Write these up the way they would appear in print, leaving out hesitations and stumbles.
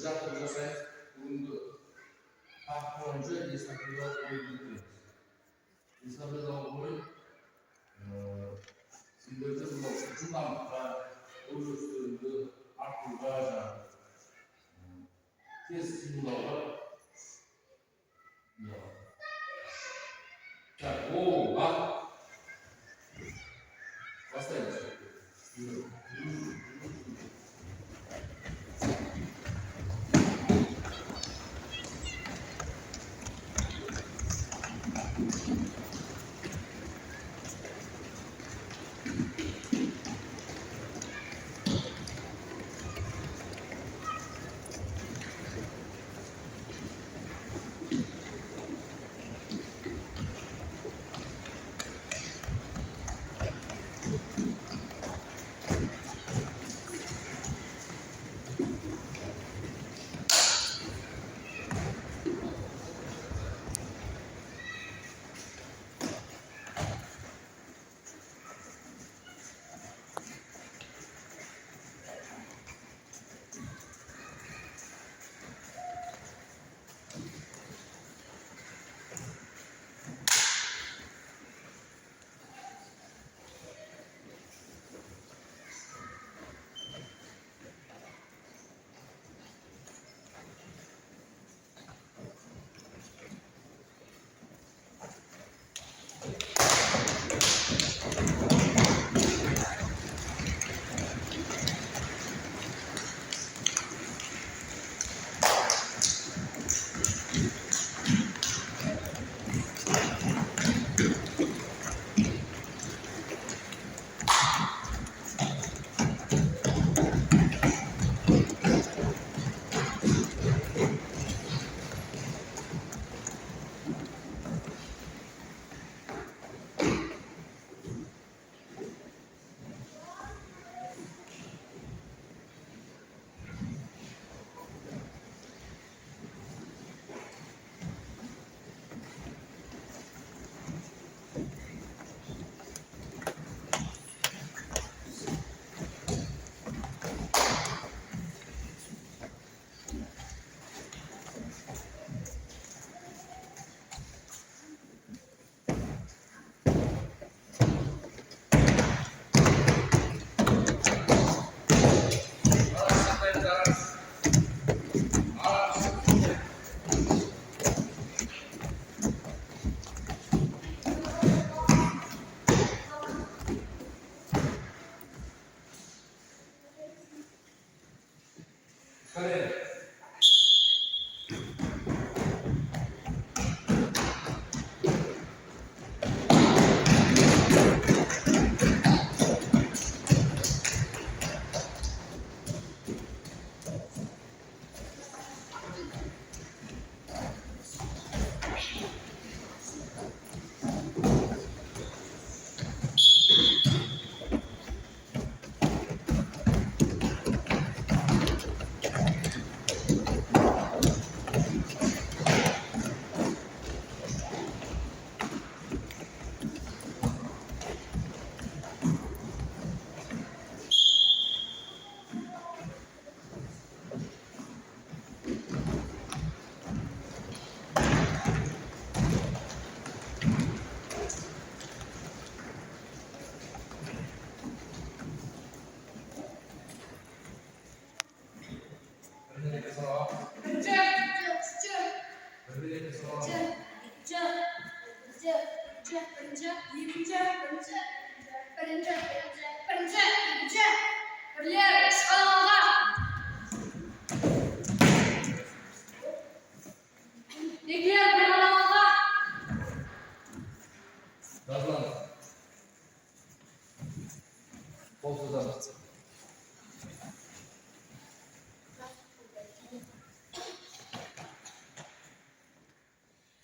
жаттығу жасаймыз. Бүгінгі тақырып бойынша эстафеталық ойын өткіземіз. Эстафеталық ойын сендерді мынау жылдамдыққа, өрістеуді арттыруға, тез қимылдауға. Так, бастаймыз.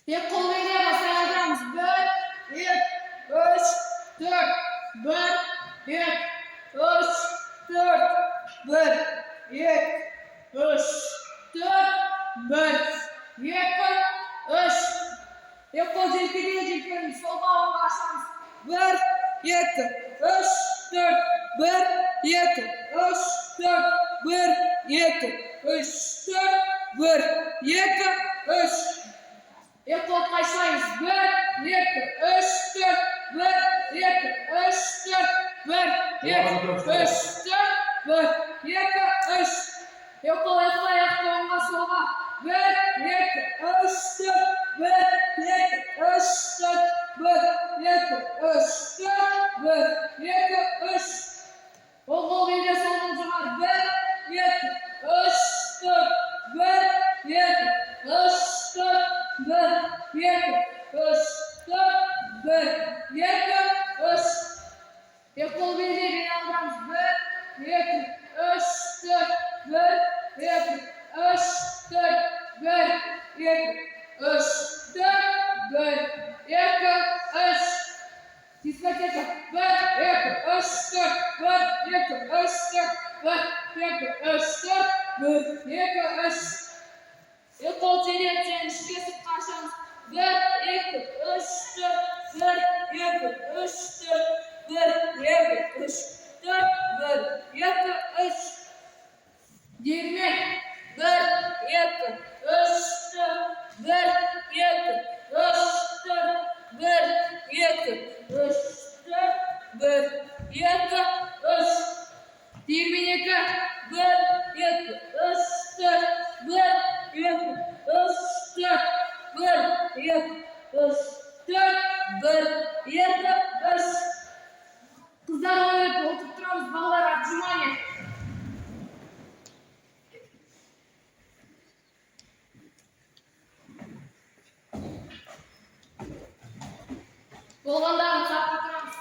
Tek kol beyler basaracağımız. 1, 2, 3, 4, 1, 2, 3, 4, 1, 2, 3, 4, 1, 2, 3. Tek kol jelkeliye jelkeliye sol bağını başlayalım. 1, 2, 3, 4, 1, 2, 3, 4, 1, 2, 3, 4, 1, 2, 3. Қол қайшылаймыз. 1, 2, 3, 4, 1, 2, 3, 4, 1, 2, 3, 4, 1, 2, 3. Қол аяқ оңға солға. 1, 2, 3, 4, 1, 2, 3, 4, 1, 2, 3, 4, 1, 2, 3. Қол белде солғын жоғар. 1, 2, 3, 4, 1, 2, 3, 4, 1, 2, 3, 4, 1, 2, 3. Қол белде бен алдырамыз. 1, 2, 3, 4, 1, 2, 3, 4, 1, 2, 3, 4, 1, 2, 3. Дискотека. 1, 2, 3, 4, 1, 2, 3, 4, 1, 2, 3, 4, 1, 2, 3. Қол тереңден ішкесіп қашамыз. 1, 2, 3, 4, 1, 2, 3, 4, 1, 2, 3, 4, 1, 2, 3. Диірмен. 1, 2, 3, 4, 1, 2, 3, 4, 1, 2, 3, 4, 1, 2, 3. Диірмен 2. 1, 2, 3, 4, 1, 2, 3, 4, 1, 2, 3, 4, 1, 2, 3. Қыздар ойып отырып тұрамыз, балалар отжимание. Болғандарын сапқа тұрамыз.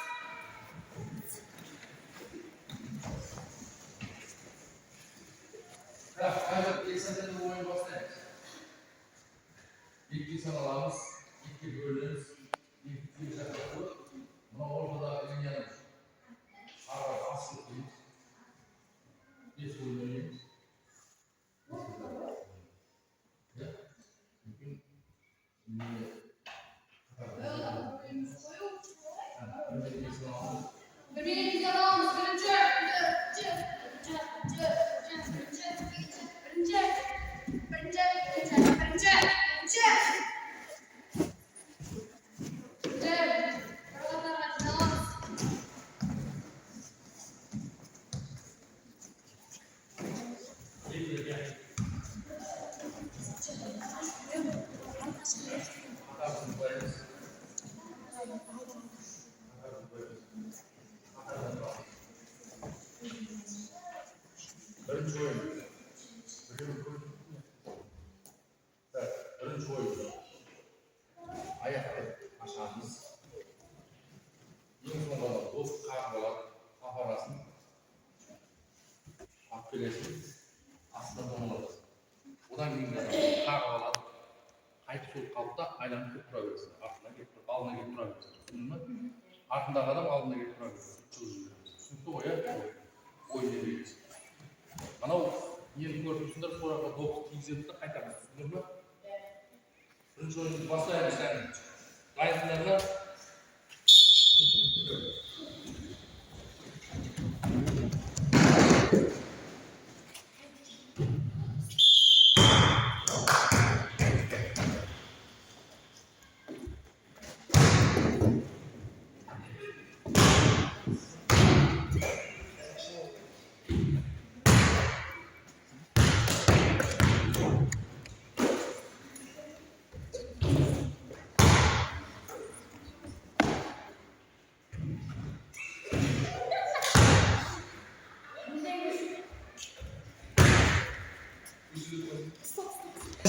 Қазір эстафеталық ойын бастаймыз. Екіге саналамыз, екіге бөлінеміз, екіге шақырып, мына ортадағы линияны ары асылып дейміз. 5 ойнаймыз. Бірінші ойын. Бірінші ойын. Аяқты ашамыз. Ең соңында доп қағып алады. Қапарасын. Ап келесін. Астынан домалады. Одан кейін қағып алады. Қайтып сол қалыпта айналып кетіп тұра бересің. Артына кетіп тұрып, алдына кетіп тұра бересің. Түсіндің бе? Артындағы адам алдына кетіп тұра бересің. Түсінікті ғой, иә? Ойын бересің. Анау енді көріп тұрсыңдар, сояққа допты тигізеді де қайтамыз. Түсіндіңдер ме? Бірінші ойынды бастаймыз. Дайынсыңдар ма?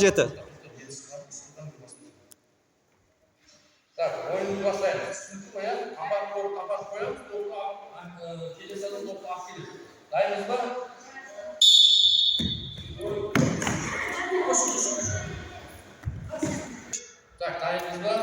Жеті. Так, ойынды бастаймыз. Түсінікті қоя, апарып қоямыз, топқа келесі адам топқа ақ келеді. Дайынбыз ба? Так, дайынбыз ба?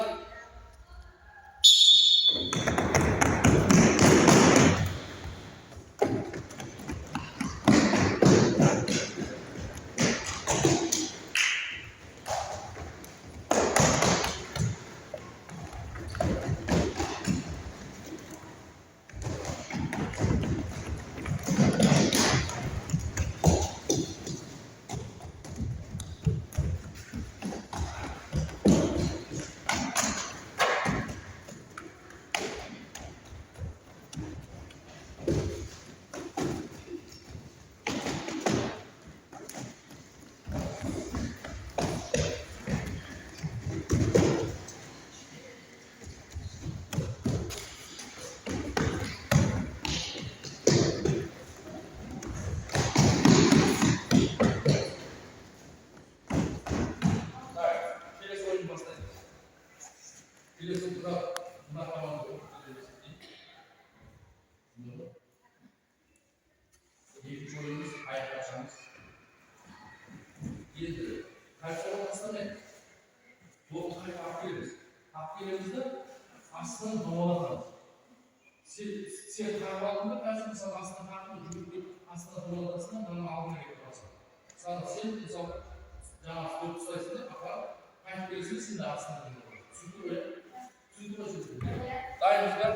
келесі мына команда екінші ойынымыз аяқ ашамыз. Енді қайшаға бастамай допты қайта алып келеміз. Алып келемізді астынан домалатамыз. Сен қағып алдың ба, қазір мысалы астынан қағып жүгіріп астынан домалатасың да мынаның алдына келіп тұрасың. Мысалы сен мысалы жаңағы допты ұстайсың да апарып қайтып келесің, сен де астынан домалатасың. Түсіндіңіз бе? Түсіндіңіз бе? Дайынсыздар?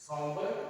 Saldı.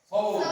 Sağ olun.